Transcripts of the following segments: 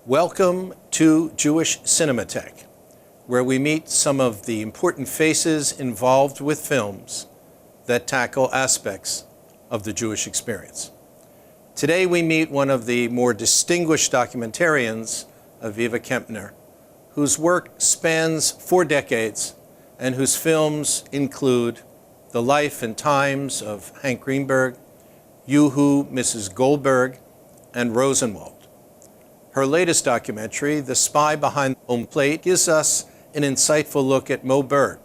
Welcome to Jewish Cinémathèque, where we meet some of the important faces involved with films that tackle aspects of the Jewish experience. Today we meet one of the more distinguished documentarians, Aviva Kempner, whose work spans 4 decades and whose films include The Life and Times of Hank Greenberg, You-Who, Mrs. Goldberg, and Rosenwald. Her latest documentary, The Spy Behind the Home Plate, gives us an insightful look at Moe Berg,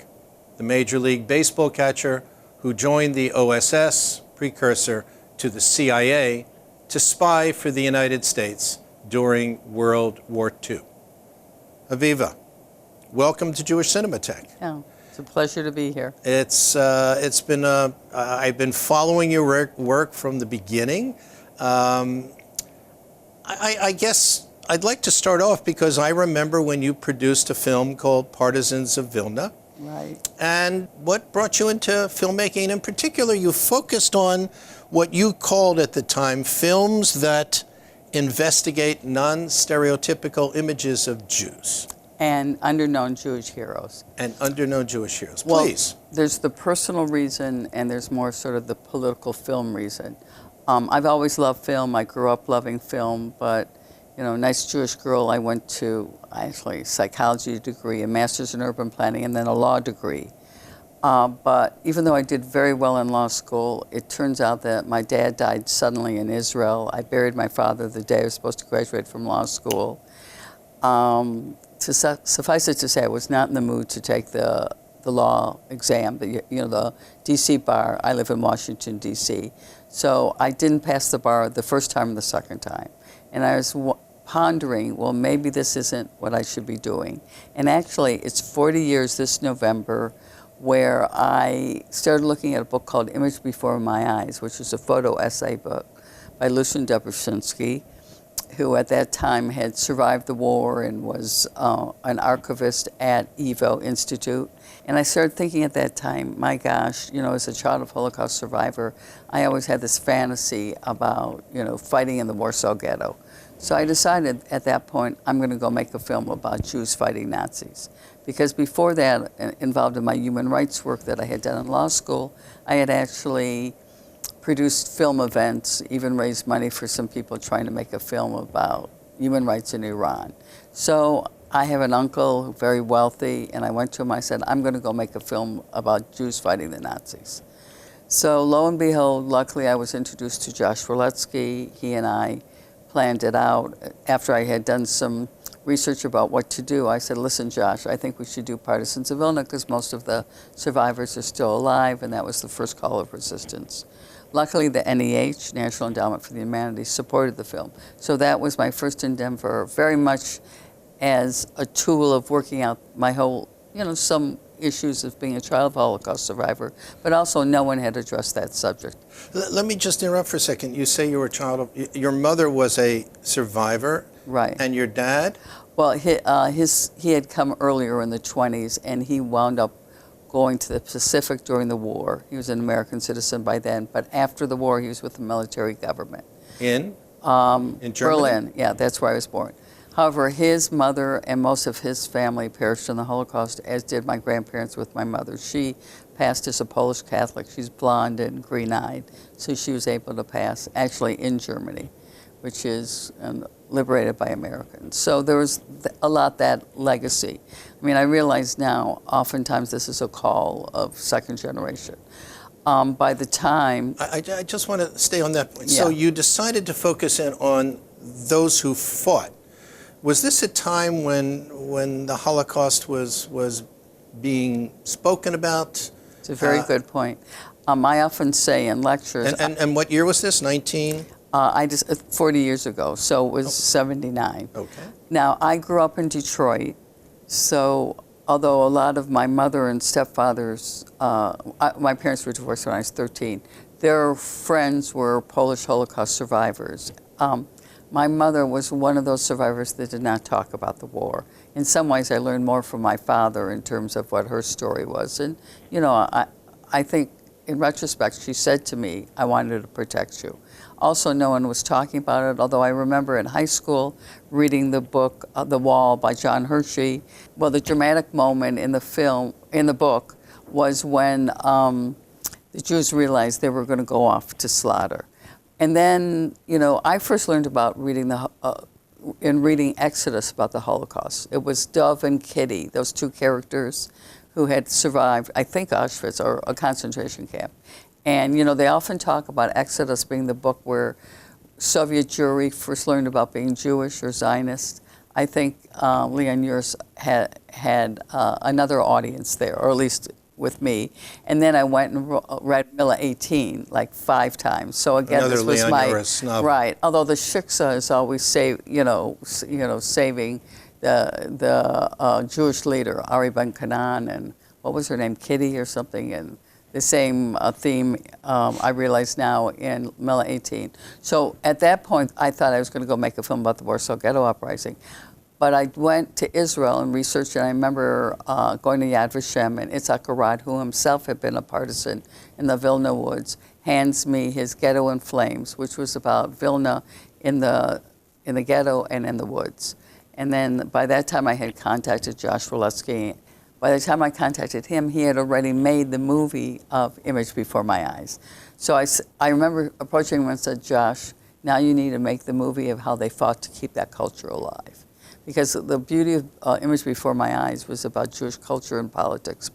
the Major League Baseball catcher who joined the OSS, precursor to the CIA, to spy for the United States during World War II. Aviva, welcome to Jewish Cinémathèque. Oh, it's a pleasure to be here. It's been I've been following your work from the beginning. I guess I'd like to start off because I remember when you produced a film called Partisans of Vilna. Right. And what brought you into filmmaking? In particular, you focused on what you called at the time films that investigate non-stereotypical images of Jews. And underknown Jewish heroes. And underknown Jewish heroes. Please. Well, there's the personal reason and there's more sort of the political film reason. I've always loved film. I grew up loving film, but, you know, nice Jewish girl. I went to, actually, a psychology degree, a master's in urban planning, and then a law degree. But even though I did very well in law school, it turns out that my dad died suddenly in Israel. I buried my father the day I was supposed to graduate from law school. Suffice it to say, I was not in the mood to take the law exam, the D.C. bar. I live in Washington, D.C. So I didn't pass the bar the first time and the second time. And I was pondering, well, maybe this isn't what I should be doing. And actually, it's 40 years this November where I started looking at a book called Image Before My Eyes, which was a photo essay book by Lucille Ball, who at that time had survived the war and was an archivist at Evo Institute. And I started thinking at that time, my gosh, you know, as a child of Holocaust survivor, I always had this fantasy about, you know, fighting in the Warsaw Ghetto. So I decided at that point, I'm going to go make a film about Jews fighting Nazis. Because before that, involved in my human rights work that I had done in law school, I had actually produced film events, even raised money for some people trying to make a film about human rights in Iran. So I have an uncle, very wealthy, and I went to him, I said, I'm going to go make a film about Jews fighting the Nazis. So lo and behold, luckily I was introduced to Josh Roletsky. He and I planned it out. After I had done some research about what to do, I said, listen, Josh, I think we should do Partisans of Vilna because most of the survivors are still alive, and that was the first call of resistance. Luckily, the NEH, National Endowment for the Humanities, supported the film. So that was my first endeavor, very much as a tool of working out my whole, you know, some issues of being a child of Holocaust survivor, but also no one had addressed that subject. Let me just interrupt for a second. You say you were a child of, your mother was a survivor. Right. And your dad? Well, he had come earlier in the 20s, and he wound up going to the Pacific during the war. He was an American citizen by then, but after the war, he was with the military government. In Germany? Berlin, yeah, that's where I was born. However, his mother and most of his family perished in the Holocaust, as did my grandparents with my mother. She passed as a Polish Catholic. She's blonde and green-eyed, so she was able to pass, actually in Germany, which is liberated by Americans. So there was a lot that legacy. I mean, I realize now, oftentimes this is a call of second generation. By the time... I just want to stay on that point. Yeah. So you decided to focus in on those who fought. Was this a time when the Holocaust was being spoken about? It's a very good point. I often say in lectures... And what year was this, 19? 40 years ago, so it was 79. Okay. Now, I grew up in Detroit, so although a lot of my mother and stepfathers, my parents were divorced when I was 13, their friends were Polish Holocaust survivors. My mother was one of those survivors that did not talk about the war. In some ways, I learned more from my father in terms of what her story was. And, you know, I think in retrospect, she said to me, I wanted to protect you. Also, no one was talking about it, although I remember in high school reading the book, The Wall by John Hershey. Well, the dramatic moment in the book, was when the Jews realized they were going to go off to slaughter. And then, I first learned about reading Exodus about the Holocaust. It was Dove and Kitty, those two characters who had survived, I think, Auschwitz or a concentration camp. And, they often talk about Exodus being the book where Soviet Jewry first learned about being Jewish or Zionist. I think Leon Uris had another audience there, or at least with me. And then I went and read Mila 18 like 5 times. So again, another this was Leon my Uris novel. Right. Although the shiksa is always saving the Jewish leader Ari Ben Canaan, and what was her name, Kitty or something, and the same theme I realize now in Mila 18. So at that point, I thought I was going to go make a film about the Warsaw Ghetto Uprising. But I went to Israel and researched, and I remember going to Yad Vashem, and Itzhak Arad, who himself had been a partisan in the Vilna Woods, hands me his Ghetto in Flames, which was about Vilna in the ghetto and in the woods. And then by that time I had contacted Josh Woletsky. By the time I contacted him, he had already made the movie of Image Before My Eyes. So I remember approaching him and said, Josh, now you need to make the movie of how they fought to keep that culture alive. Because the beauty of Image Before My Eyes was about Jewish culture and politics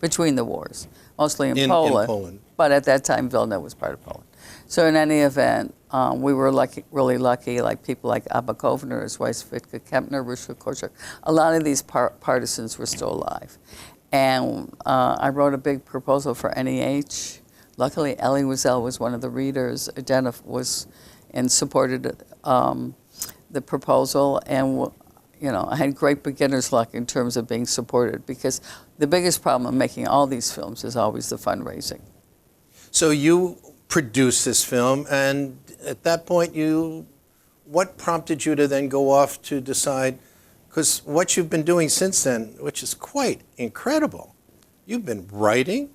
between the wars, mostly in Poland. But at that time, Vilna was part of Poland. So in any event, we were really lucky, like people like Abba Kovner, his wife Aviva Kempner, Rusha Korchak. A lot of these partisans were still alive. And I wrote a big proposal for NEH. Luckily, Elie Wiesel was one of the readers, and supported the proposal, and I had great beginner's luck in terms of being supported, because the biggest problem of making all these films is always the fundraising. So you produced this film, and at that point, what prompted you to then go off to decide, because what you've been doing since then, which is quite incredible, you've been writing,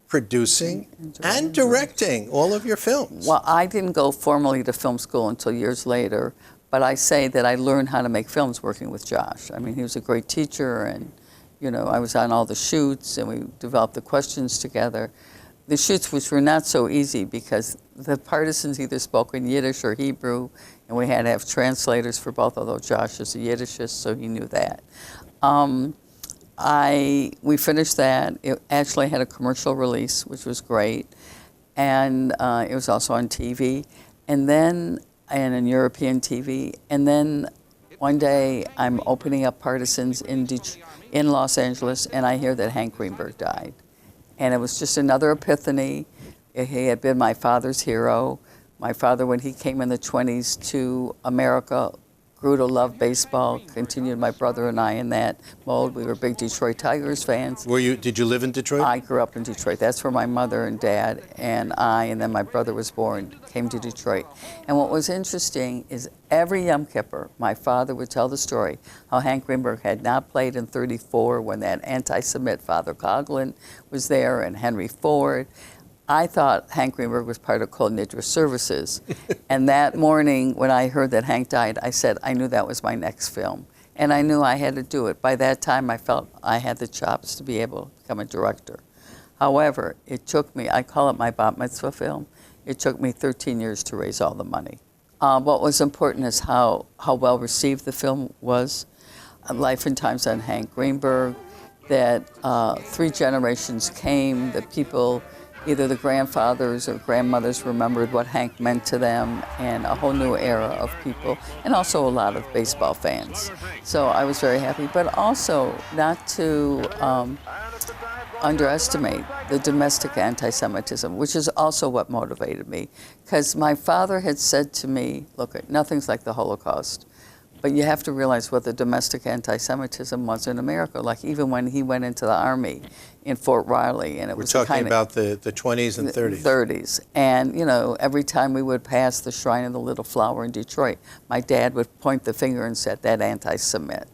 producing, and directing all of your films. Well, I didn't go formally to film school until years later, but I say that I learned how to make films working with Josh. I mean, he was a great teacher, and I was on all the shoots, and we developed the questions together. The shoots, which were not so easy because the partisans either spoke in Yiddish or Hebrew, and we had to have translators for both, although Josh is a Yiddishist, so he knew that. We finished that. It actually had a commercial release, which was great, and it was also on TV, and in European TV. And then one day I'm opening up Partisans in Los Angeles, and I hear that Hank Greenberg died. And it was just another epiphany. He had been my father's hero. My father, when he came in the 1920s to America, grew to love baseball, continued my brother and I in that mode. We were big Detroit Tigers fans. Did you live in Detroit? I grew up in Detroit. That's where my mother and dad and I, and then my brother was born, came to Detroit. And what was interesting is every Yom Kippur, my father would tell the story how Hank Greenberg had not played in '34 when that anti-Semit Father Coughlin was there, and Henry Ford. I thought Hank Greenberg was part of Kol Nidra Services. And that morning, when I heard that Hank died, I said I knew that was my next film. And I knew I had to do it. By that time, I felt I had the chops to be able to become a director. However, it took me, I call it my bat mitzvah film, it took me 13 years to raise all the money. What was important is how well received the film was. Life and Times on Hank Greenberg, that 3 generations came, that people, either the grandfathers or grandmothers, remembered what Hank meant to them, and a whole new era of people, and also a lot of baseball fans. So I was very happy, but also not to underestimate the domestic anti-Semitism, which is also what motivated me. Because my father had said to me, look, nothing's like the Holocaust, but you have to realize what the domestic anti-Semitism was in America. Like even when he went into the Army in Fort Riley, and it was talking about the 20s and 30s. 30s, and every time we would pass the Shrine of the Little Flower in Detroit, my dad would point the finger and said, that anti-Semit.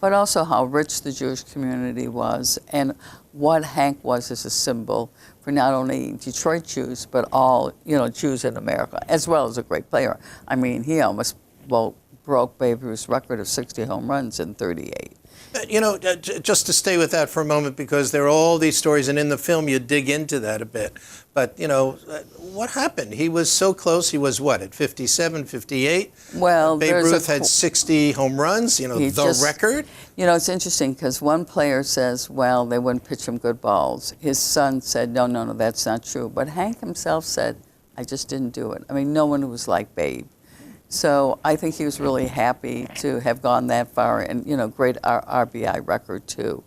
But also how rich the Jewish community was, and what Hank was as a symbol for for not only Detroit Jews, but all, Jews in America, as well as a great player. I mean, he almost broke Babe Ruth's record of 60 home runs in 38. Just to stay with that for a moment, because there are all these stories, and in the film you dig into that a bit. But, what happened? He was so close. He was, what, at 57, 58? Well, Babe Ruth had 60 home runs, the record? It's interesting because one player says, well, they wouldn't pitch him good balls. His son said, no, that's not true. But Hank himself said, I just didn't do it. I mean, no one was like Babe. So I think he was really happy to have gone that far, and great RBI record too.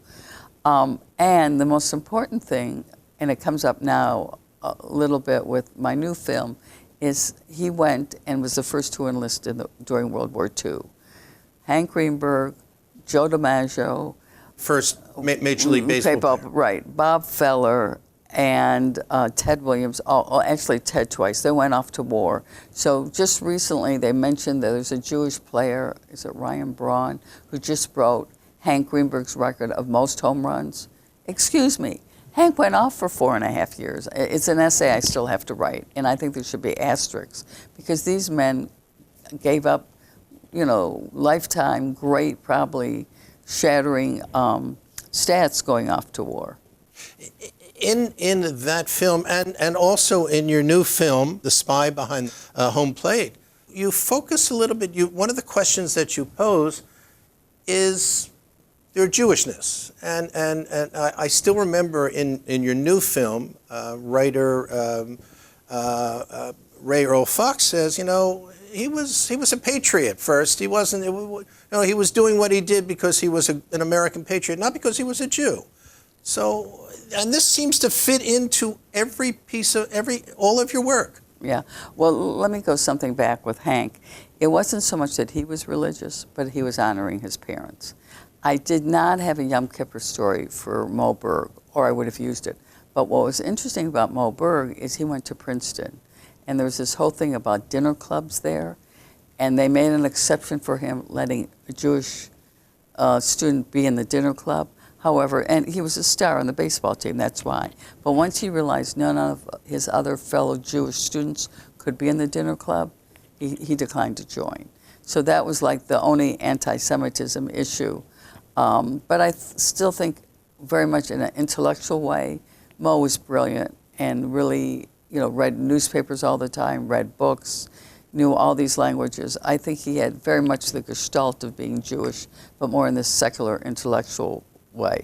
And the most important thing, and it comes up now a little bit with my new film, is he went and was the first to enlist during World War II. Hank Greenberg, Joe DiMaggio, first Major League Baseball player. Right, Bob Feller, and Ted Williams, actually Ted twice. They went off to war. So just recently they mentioned that there's a Jewish player, is it Ryan Braun, who just broke Hank Greenberg's record of most home runs. Excuse me, Hank went off for 4.5 years. It's an essay I still have to write, and I think there should be asterisks, because these men gave up, lifetime, great, probably shattering stats going off to war. In that film, and also in your new film, The Spy Behind Home Plate, you focus a little bit, one of the questions that you pose is their Jewishness. And I still remember in your new film, writer Ray Earl Fox says, he was a patriot first. He wasn't, he was doing what he did because he was an American patriot, not because he was a Jew. So, and this seems to fit into every piece of all of your work. Yeah. Well, let me go something back with Hank. It wasn't so much that he was religious, but he was honoring his parents. I did not have a Yom Kippur story for Moe Berg, or I would have used it. But what was interesting about Moe Berg is he went to Princeton, and there was this whole thing about dinner clubs there, and they made an exception for him, letting a Jewish student be in the dinner club. However, and he was a star on the baseball team, that's why. But once he realized none of his other fellow Jewish students could be in the dinner club, he declined to join. So that was like the only anti-Semitism issue. But I still think very much in an intellectual way, Moe was brilliant and really, read newspapers all the time, read books, knew all these languages. I think he had very much the gestalt of being Jewish, but more in this secular intellectual way.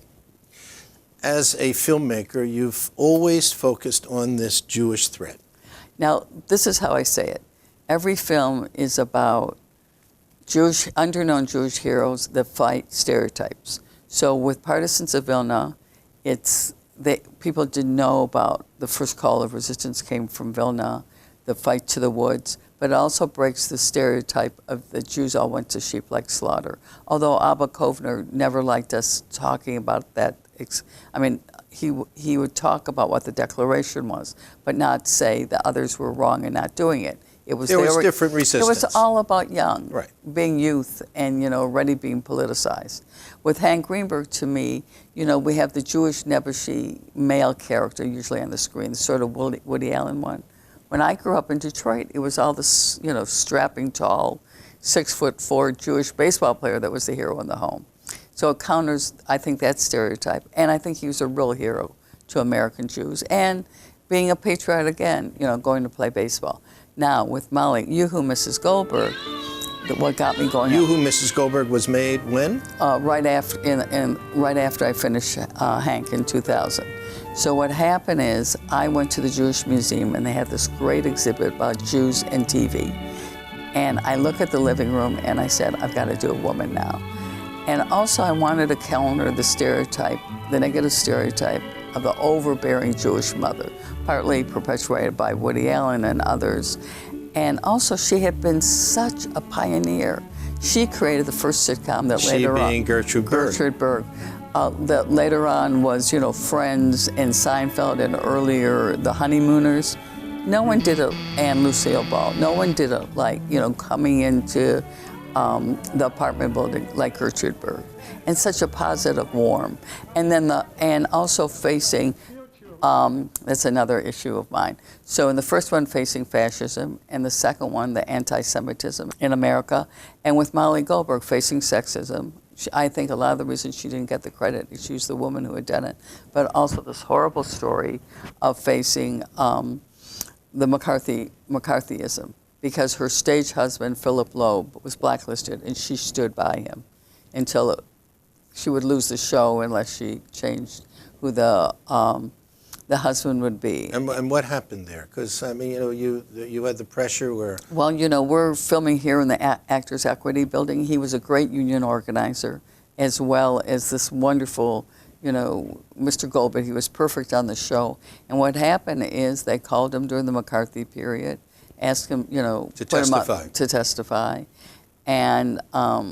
As a filmmaker, you've always focused on this Jewish thread. Now, this is how I say it. Every film is about underknown Jewish heroes that fight stereotypes. So with Partisans of Vilna, people didn't know about the first call of resistance came from Vilna, the fight to the woods, but it also breaks the stereotype of the Jews all went to sheep like slaughter. Although Abba Kovner never liked us talking about that. I mean, he would talk about what the declaration was, but not say the others were wrong in not doing it. There was different resistance. It was all about young, right, being youth and, already being politicized. With Hank Greenberg, to me, we have the Jewish Nebuchadnezzar male character usually on the screen, the sort of Woody Allen one. When I grew up in Detroit, it was all this, strapping, tall, 6'4" Jewish baseball player that was the hero in the home. So it counters, I think, that stereotype. And I think he was a real hero to American Jews. And being a patriot again, going to play baseball. Now, with Molly, You Who Mrs. Goldberg, what got me going You Who Mrs. Goldberg was made when? Right after I finished Hank in 2000. So what happened is I went to the Jewish Museum and they had this great exhibit about Jews and TV. And I look at the living room and I said, I've got to do a woman now. And also I wanted to counter the stereotype, the negative stereotype of the overbearing Jewish mother, partly perpetuated by Woody Allen and others. And also she had been such a pioneer. She created the first sitcom that later on— She being Gertrude Berg. Gertrude Berg. That later on was, Friends and Seinfeld and earlier The Honeymooners. No one did it, and Lucille Ball. No one did it coming into the apartment building like Gertrude Berg. And such a positive, warm. And then and also facing That's another issue of mine. So in the first one, facing fascism, and the second one, the anti-Semitism in America, and with Molly Goldberg, facing sexism. I think a lot of the reason she didn't get the credit is she was the woman who had done it, but also this horrible story of facing the McCarthyism, because her stage husband, Philip Loeb, was blacklisted, and she stood by him until she would lose the show unless she changed who the husband would be. And what happened there? Because, I mean, you had the pressure where... Well, we're filming here in the Actors Equity Building. He was a great union organizer, as well as this wonderful, Mr. Goldberg. He was perfect on the show. And what happened is they called him during the McCarthy period, asked him, to testify. To testify. And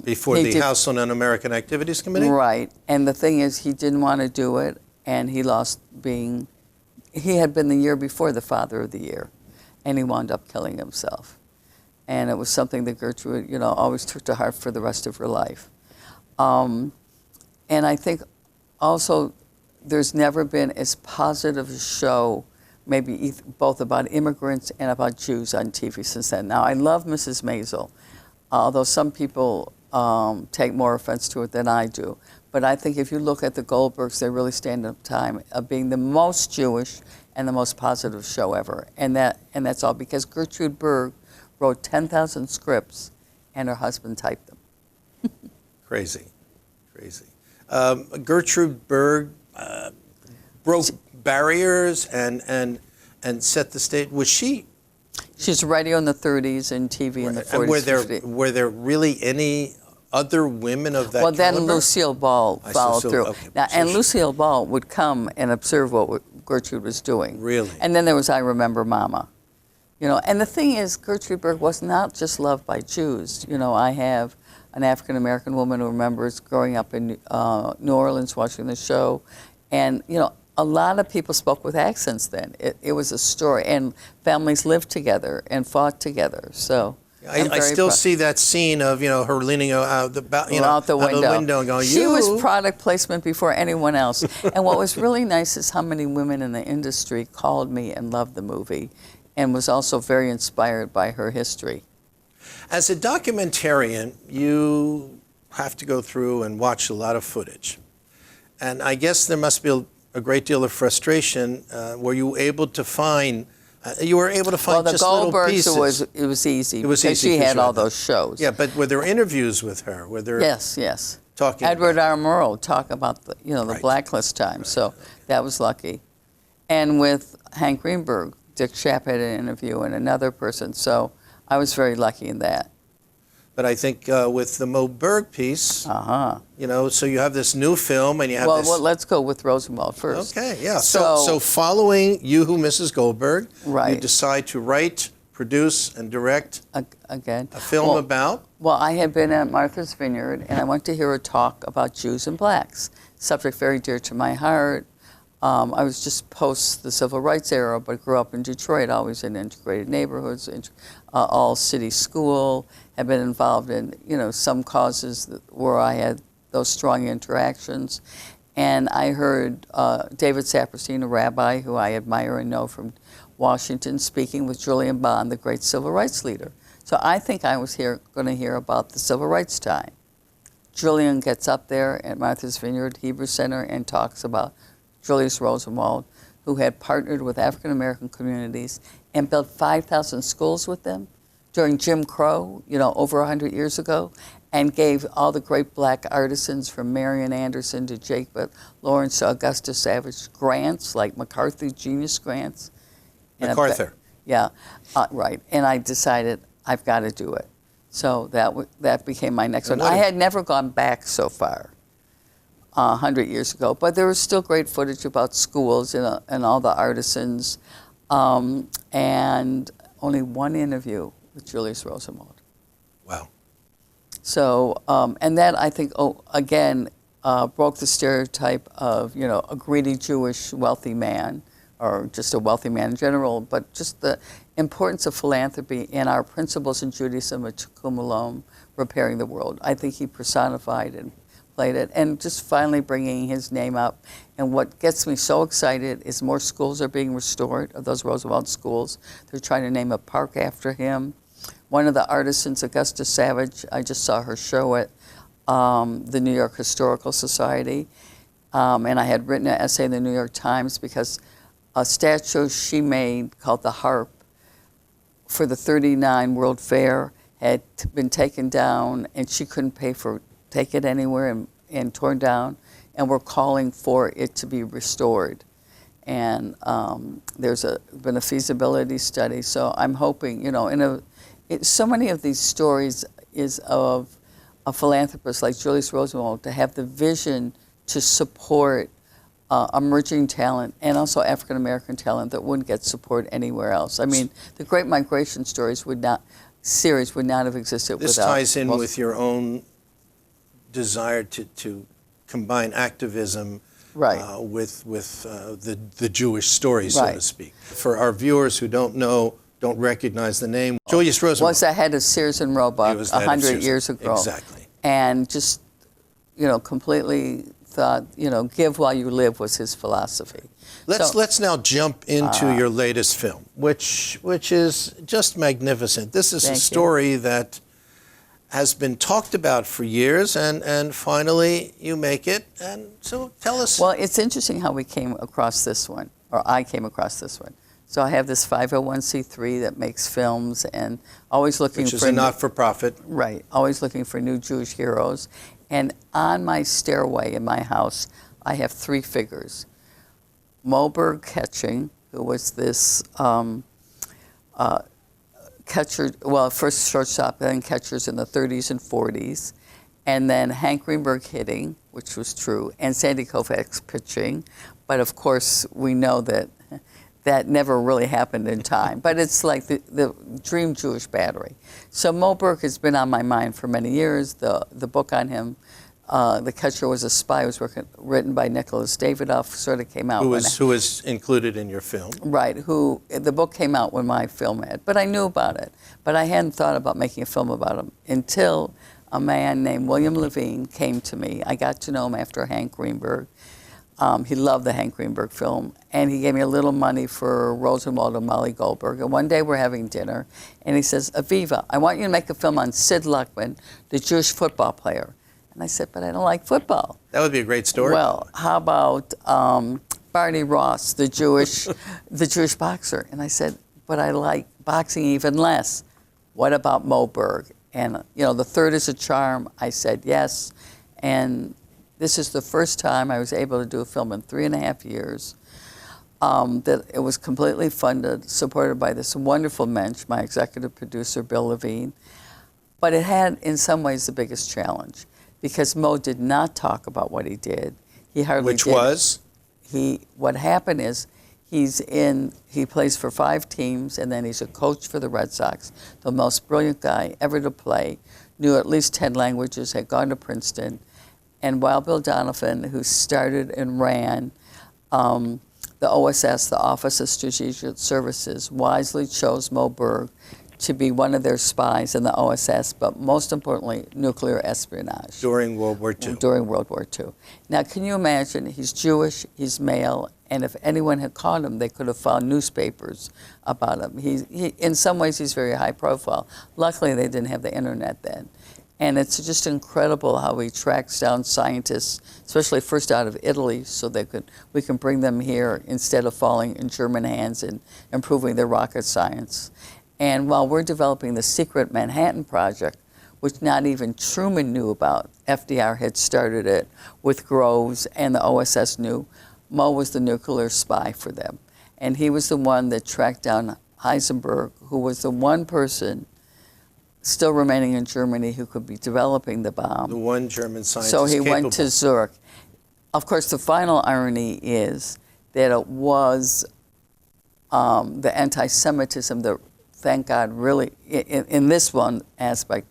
before the House on Un-American Activities Committee? Right. And the thing is, he didn't want to do it, and he lost being... He had been the year before the Father of the Year, and he wound up killing himself. And it was something that Gertrude, always took to heart for the rest of her life. And I think also there's never been as positive a show, maybe both about immigrants and about Jews on TV since then. Now, I love Mrs. Maisel, although some people take more offense to it than I do. But I think if you look at the Goldbergs, they really stand up time of being the most Jewish and the most positive show ever. And that's all because Gertrude Berg wrote 10,000 scripts and her husband typed them. Crazy. Gertrude Berg broke barriers and set the stage. Was she? She's radio in the 30s and TV in the 40s. And were there really any other women of that caliber? Then caliber? Lucille Ball followed through. Okay. Now, and Lucille Ball would come and observe what Gertrude was doing. Really? And then there was I Remember Mama. And the thing is, Gertrude Berg was not just loved by Jews. I have an African-American woman who remembers growing up in New Orleans watching the show. And, a lot of people spoke with accents then. It was a story. And families lived together and fought together. So I still see that scene of, her leaning out the window and going, She was product placement before anyone else. And what was really nice is how many women in the industry called me and loved the movie and was also very inspired by her history. As a documentarian, you have to go through and watch a lot of footage. And I guess there must be a great deal of frustration. Were you able to find... you were able to find just little pieces. Well, the Goldbergs, it was easy because she had all those shows. Yeah, but were there interviews with her? Were there? Yes. Talking Edward R. Murrow talk about the Right. blacklist time, Right. so that was lucky. And with Hank Greenberg, Dick Schaap had an interview and another person, so I was very lucky in that. But I think with the Moe Berg piece, so you have this new film and you have this... Well, let's go with Rosenwald first. Okay, yeah. So following You Who Mrs. Goldberg, right. you decide to write, produce, and direct again a film about... Well, I had been at Martha's Vineyard, and I went to hear a talk about Jews and blacks, subject very dear to my heart. I was just post the civil rights era, but grew up in Detroit, always in integrated neighborhoods, all city school, have been involved in, some causes where I had those strong interactions. And I heard David Saperstein, a rabbi who I admire and know from Washington, speaking with Julian Bond, the great civil rights leader. So I think I was going to hear about the civil rights time. Julian gets up there at Martha's Vineyard Hebrew Center and talks about Julius Rosenwald, who had partnered with African-American communities and built 5,000 schools with them during Jim Crow, over 100 years ago, and gave all the great black artisans from Marian Anderson to Jacob Lawrence to Augusta Savage grants, like MacArthur Genius Grants. MacArthur. Right. And I decided I've got to do it. So that became my next one. I had never gone back so far. 100 years ago, but there was still great footage about schools and all the artisans, and only one interview with Julius Rosenwald. Wow. So, and that I think, again, broke the stereotype of, a greedy Jewish wealthy man, or just a wealthy man in general, but just the importance of philanthropy and our principles in Judaism of Tikkun Olam, repairing the world. I think he personified and played it, and just finally bringing his name up. And what gets me so excited is more schools are being restored, of those Roosevelt schools. They're trying to name a park after him. One of the artisans, Augusta Savage, I just saw her show at the New York Historical Society. And I had written an essay in the New York Times because a statue she made called the Harp for the 39 World Fair had been taken down, and she couldn't take it anywhere and torn down, and we're calling for it to be restored. And there's been a feasibility study, so I'm hoping, so many of these stories is of a philanthropist like Julius Rosenwald to have the vision to support emerging talent and also African American talent that wouldn't get support anywhere else. I mean, the Great Migration Stories would not have existed without. This ties in with your own desire to combine activism with the Jewish story, so to speak. For our viewers who don't recognize the name, Julius Rosenwald was the head of Sears and Roebuck 100 years ago. Exactly. And just, completely thought, give while you live was his philosophy. Let's now jump into your latest film, which is just magnificent. This is a story that has been talked about for years, and finally you make it. And so tell us. Well, it's interesting how we came across this one, or I came across this one. So I have this 501c3 that makes films and always looking for... Which is a not-for-profit. Right, always looking for new Jewish heroes. And on my stairway in my house, I have three figures. Moe Berg catching, who was this catcher, well, first shortstop, then catchers in the 30s and 40s. And then Hank Greenberg hitting, which was true, and Sandy Koufax pitching. But of course, we know that never really happened in time. But it's like the dream Jewish battery. So Moe Berg has been on my mind for many years. The book on him, The Catcher Was a Spy, was written by Nicholas Davidoff, sort of came out. Who was included in your film. Right, the book came out when my film had. But I knew about it. But I hadn't thought about making a film about him until a man named William Levine came to me. I got to know him after Hank Greenberg. He loved the Hank Greenberg film, and he gave me a little money for Rosenwald and Molly Goldberg. And one day we're having dinner, and he says, Aviva, I want you to make a film on Sid Luckman, the Jewish football player. And I said, but I don't like football. That would be a great story. Well, how about Barney Ross, the Jewish boxer? And I said, but I like boxing even less. What about Moe Berg? And, the third is a charm. I said yes, and this is the first time I was able to do a film in 3.5 years. That it was completely funded, supported by this wonderful mensch, my executive producer, Bill Levine. But it had, in some ways, the biggest challenge because Moe did not talk about what he did. He hardly did. Which was? What happened is he plays for 5 teams, and then he's a coach for the Red Sox, the most brilliant guy ever to play, knew at least 10 languages, had gone to Princeton. And Wild Bill Donovan, who started and ran the OSS, the Office of Strategic Services, wisely chose Moe Berg to be one of their spies in the OSS, but most importantly, nuclear espionage. During World War II. During World War II. Now, can you imagine, he's Jewish, he's male, and if anyone had caught him, they could have found newspapers about him. He in some ways, he's very high profile. Luckily, they didn't have the internet then. And it's just incredible how he tracks down scientists, especially first out of Italy, so we can bring them here instead of falling in German hands and improving their rocket science. And while we're developing the secret Manhattan Project, which not even Truman knew about, FDR had started it with Groves, and the OSS knew, Moe was the nuclear spy for them. And he was the one that tracked down Heisenberg, who was the one person still remaining in Germany who could be developing the bomb. The one German scientist So he capable. went to Zurich. Of course, the final irony is that it was the anti-Semitism that, thank God, really, in this one aspect,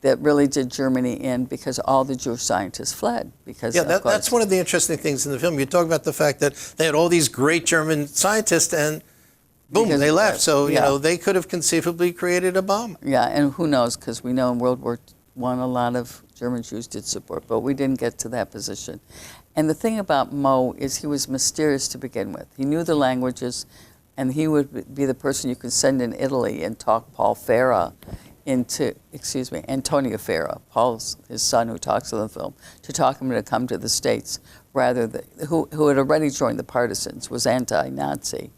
that really did Germany in because all the Jewish scientists fled. Because that's one of the interesting things in the film. You talk about the fact that they had all these great German scientists and boom, they left. So, they could have conceivably created a bomb. Yeah, and who knows, because we know in World War I a lot of German Jews did support, but we didn't get to that position. And the thing about Moe is he was mysterious to begin with. He knew the languages, and he would be the person you could send in Italy and talk Paul Farah into, Antonio Farah, his son who talks in the film, to talk him to come to the States, who had already joined the partisans, was anti-Nazi.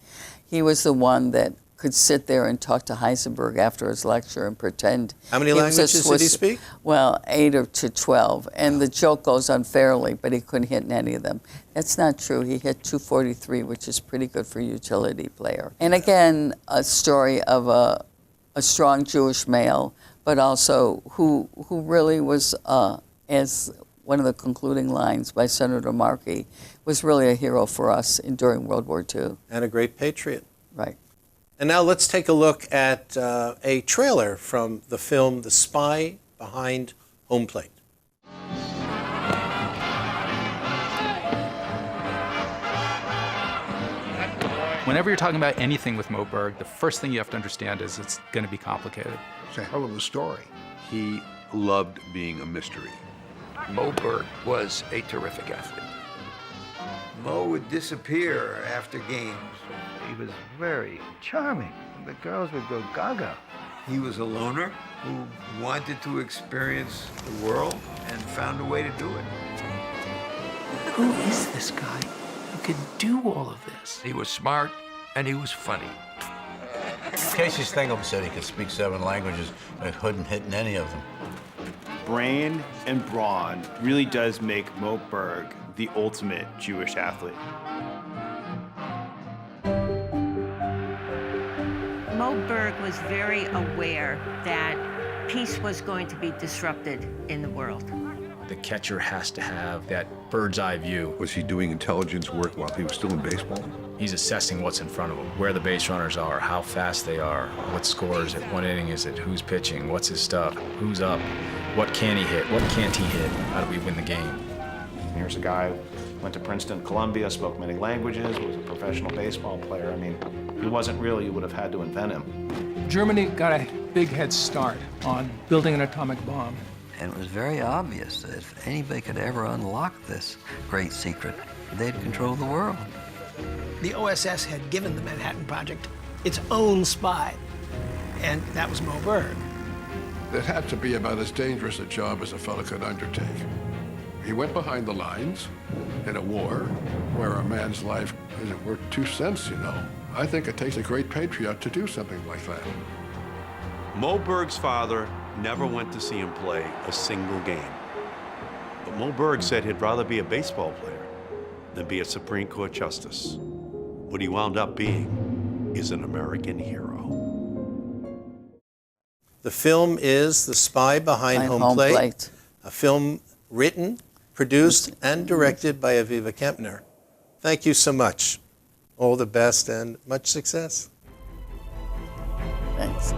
He was the one that could sit there and talk to Heisenberg after his lecture and pretend. How many languages did he speak? Well, 8 to 12. And the joke goes unfairly, but he couldn't hit in any of them. That's not true. He hit 243, which is pretty good for a utility player. And again, a story of a strong Jewish male, but also who really was, as one of the concluding lines by Senator Markey, was really a hero for us during World War II. And a great patriot. Right. And now let's take a look at a trailer from the film The Spy Behind Home Plate. Whenever you're talking about anything with Moe Berg, the first thing you have to understand is it's going to be complicated. It's a hell of a story. He loved being a mystery. Moe Berg was a terrific athlete. Moe would disappear after games. He was very charming. The girls would go gaga. He was a loner who wanted to experience the world and found a way to do it. Who is this guy who can do all of this? He was smart and he was funny. Casey Stengel said he could speak 7 languages, but couldn't hit in any of them. Brain and brawn really does make Moe Berg the ultimate Jewish athlete. Moe Berg was very aware that peace was going to be disrupted in the world. The catcher has to have that bird's eye view. Was he doing intelligence work while he was still in baseball? He's assessing what's in front of him, where the base runners are, how fast they are, what score is it, what inning is it, who's pitching, what's his stuff, who's up, what can he hit, what can't he hit, how do we win the game. Here's a guy who went to Princeton, Columbia, spoke many languages, was a professional baseball player. I mean, he wasn't real, you would have had to invent him. Germany got a big head start on building an atomic bomb. And it was very obvious that if anybody could ever unlock this great secret, they'd control the world. The OSS had given the Manhattan Project its own spy, and that was Moe Berg. It had to be about as dangerous a job as a fellow could undertake. He went behind the lines in a war where a man's life isn't worth 2 cents, you know. I think it takes a great patriot to do something like that. Moe Berg's father never went to see him play a single game. But Moe Berg said he'd rather be a baseball player than be a Supreme Court justice. What he wound up being is an American hero. The film is The Spy Behind Home Plate, a film written, produced, and directed by Aviva Kempner. Thank you so much. All the best and much success. Thanks.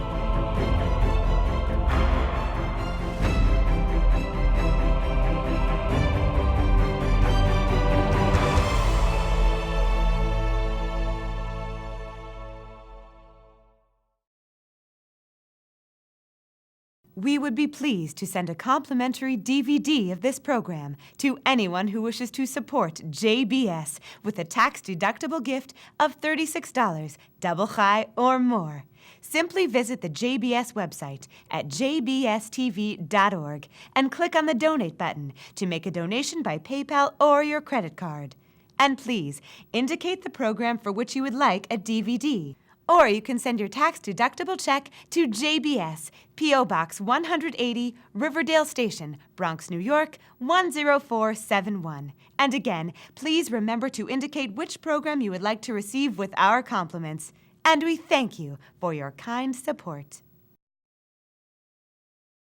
We would be pleased to send a complimentary DVD of this program to anyone who wishes to support JBS with a tax-deductible gift of $36, double high or more. Simply visit the JBS website at jbstv.org and click on the Donate button to make a donation by PayPal or your credit card. And please indicate the program for which you would like a DVD. Or you can send your tax-deductible check to JBS, P.O. Box 180, Riverdale Station, Bronx, New York, 10471. And again, please remember to indicate which program you would like to receive with our compliments. And we thank you for your kind support.